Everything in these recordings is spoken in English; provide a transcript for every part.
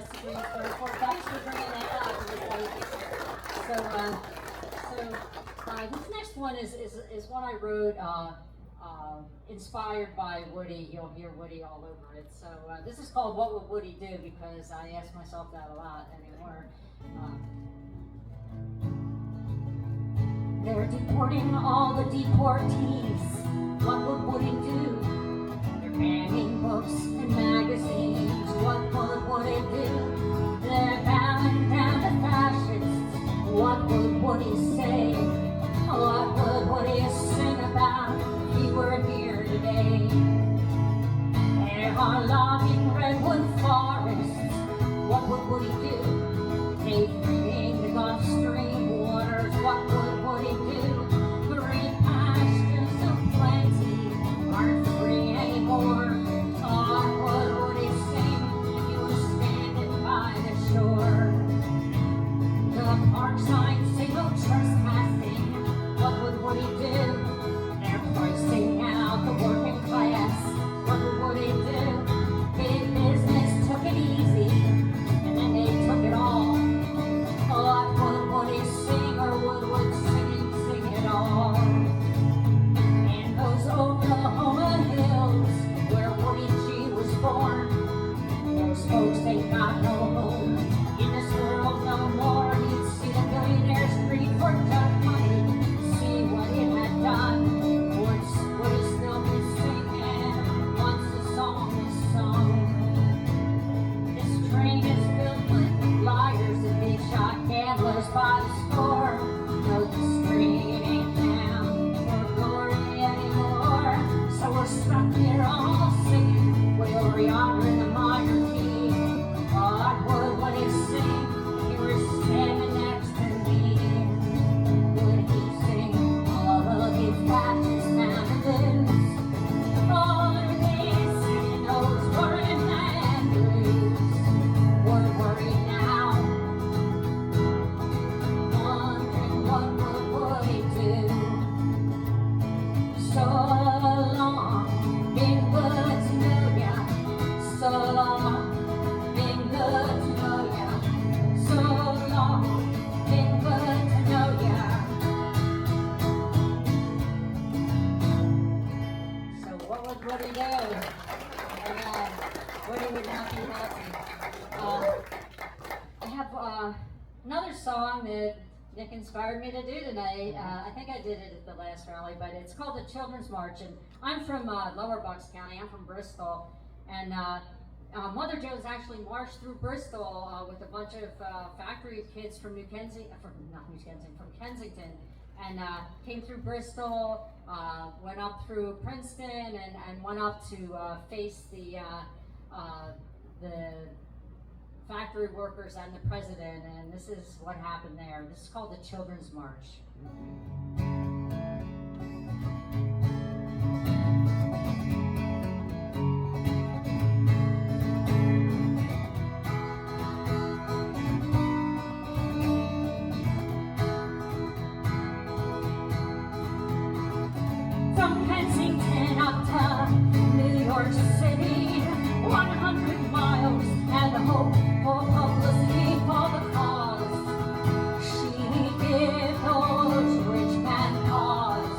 us to Greensboro Four. Thanks for bringing that up. This next one is one I wrote inspired by Woody. You'll hear Woody all over it. So this is called What Would Woody Do? Because I ask myself that a lot anymore. They're deporting all the deportees. What would Woody do? They're banning books and magazines. What would Woody do? They're bowing down to fascists. What would Woody say? What would Woody sing about if he were here today? There are logging redwood forests. What would Woody do? Taking the Gulf Stream waters. What would Woody do? Green pastures of plenty aren't free anymore. What would Woody sing if he was standing by the shore? The park signs say no trespassing. What would Woody do? They're pricing out the working class. What would Woody do? Big business took it easy, and then they took it all. What would Woody sing, or would Wood sing it all? In those Oklahoma hills where Woody G was born, those folks ain't got no home in this world no more. You'd see the millionaires greed for dark money. See what it had done. Would he still be singing once the song is sung? This train is filled with liars and big shot gamblers by the score. No, the street ain't down for glory anymore. So we're stuck here all singing. We'll re-honor in the minor key. What would Woody sing if he were standing next to me? Would he sing all of his fascist mountains? Or would he sing those worried man blues? We're worried now, wondering what would Woody do? So long, been good to know ya. So long, been good to know ya. So long, been good to know ya. So what would Woody do? And Woody would not be happy. I have another song that Nick inspired me to do tonight. I think I did it at the last rally, but it's called the Children's March. And I'm from Lower Bucks County. I'm from Bristol. And Mother Joe's actually marched through Bristol with a bunch of factory kids from from Kensington. And came through Bristol, went up through Princeton, and went up to face the factory workers and the president, and this is what happened there. This is called the Children's March. From Kensington up to New York City, 100 miles, and the hope for publicity for the cause. She did those rich man cause.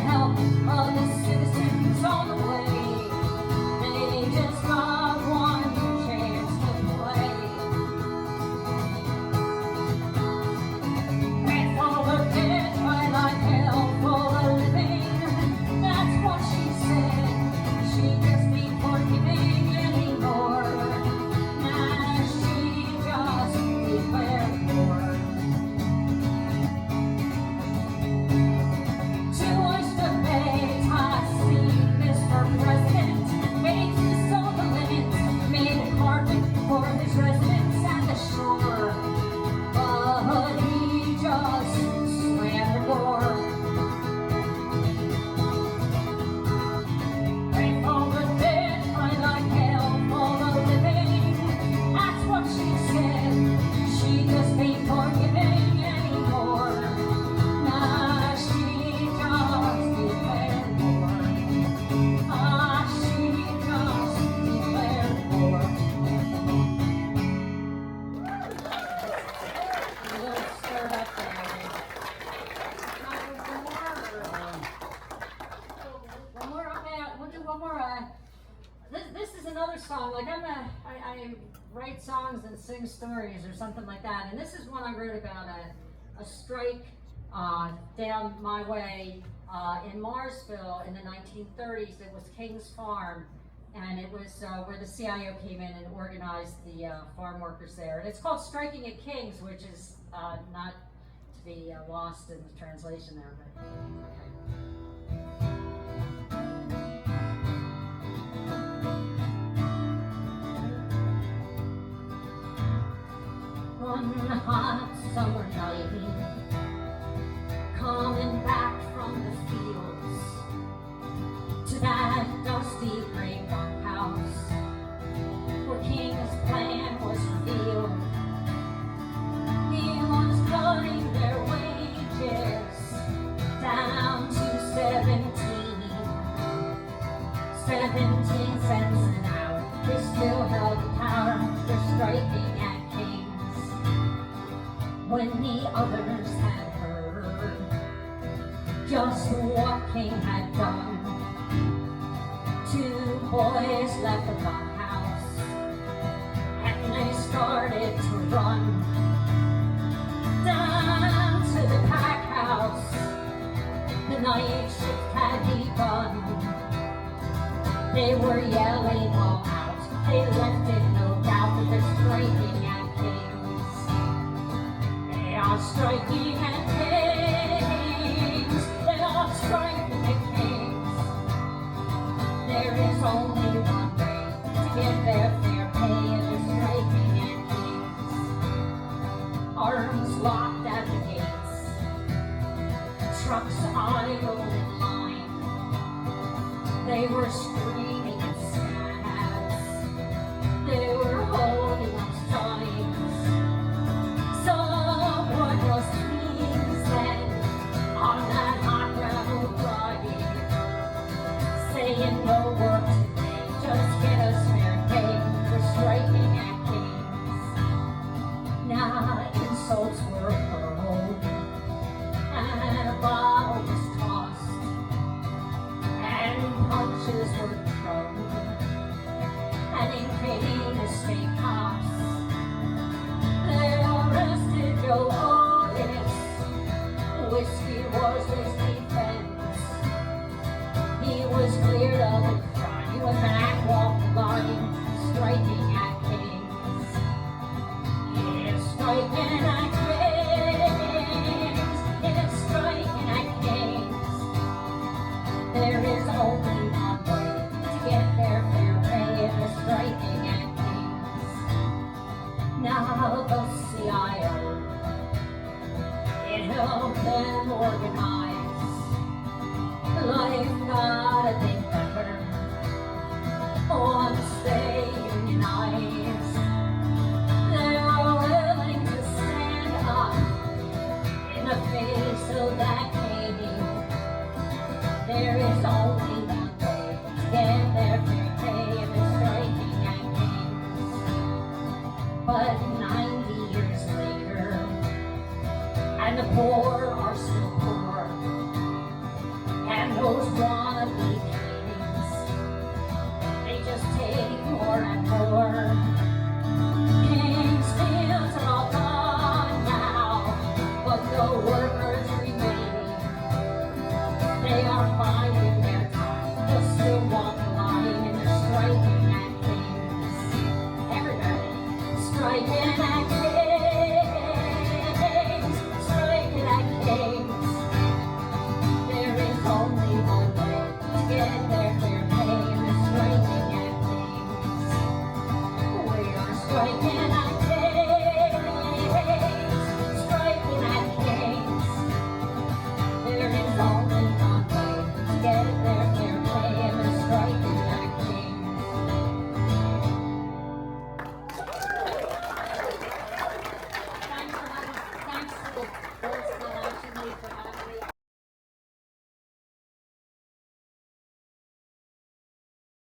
help of the citizens on the way. They just got one chance to play. Red for the dead, twilight hell for the living. That's what she said. She just ain't forgiving anymore. Now she just declared war. To Oyster Bay, Tennessee, Mr. President makes the Sutherland, made a carpet for his residence at the shore. But he just slammed the door. Pray for the dead, twilight hell for the living. That's what she said. She just ain't forgiving anymore. Nah, she just declared war. Ah, she just declared war. A little stirred up there. One more, okay, we'll do one more. This is another song. Like I write songs and sing stories or something like that. And this is one I wrote about a strike down my way in Marsville in the 1930s. It was King's Farm, and it was where the CIO came in and organized the farm workers there. And it's called Striking at King's, which is not to be lost in the translation there. But, okay. One hot summer night, coming back from the fields to that dusty gray bunkhouse where King's plan was revealed. He was cutting their wages down to 17 cents an hour. They still held the power. They're striking at King's when the others had heard just what King had done. Two boys left the bunkhouse and they started to run down to the pack house. The night shift had begun. They were yelling all out. They left it no doubt that they're striking at King's. They are striking at King's. They are striking at King's. There is only one way to get their fair pay, and they're striking at King's. Arms locked at the gates. Trucks idled in line. They were screaming at stabs. They were holding up signs. Someone was pleased then on that hot gravel Friday, saying no work today, just get us fair pay. We're striking at King's. Now insults were hurled and a bottle was tossed and punches were thrown, and in King's state cops they arrested Joe Otis. Whiskey was his defense. He was cleared of the crime. He went back off the line, striking at King's. It's striking at King's. It's striking at King's. There is only one way to get their fair pay, and they're striking at King's. Now the CIO, it helped them organize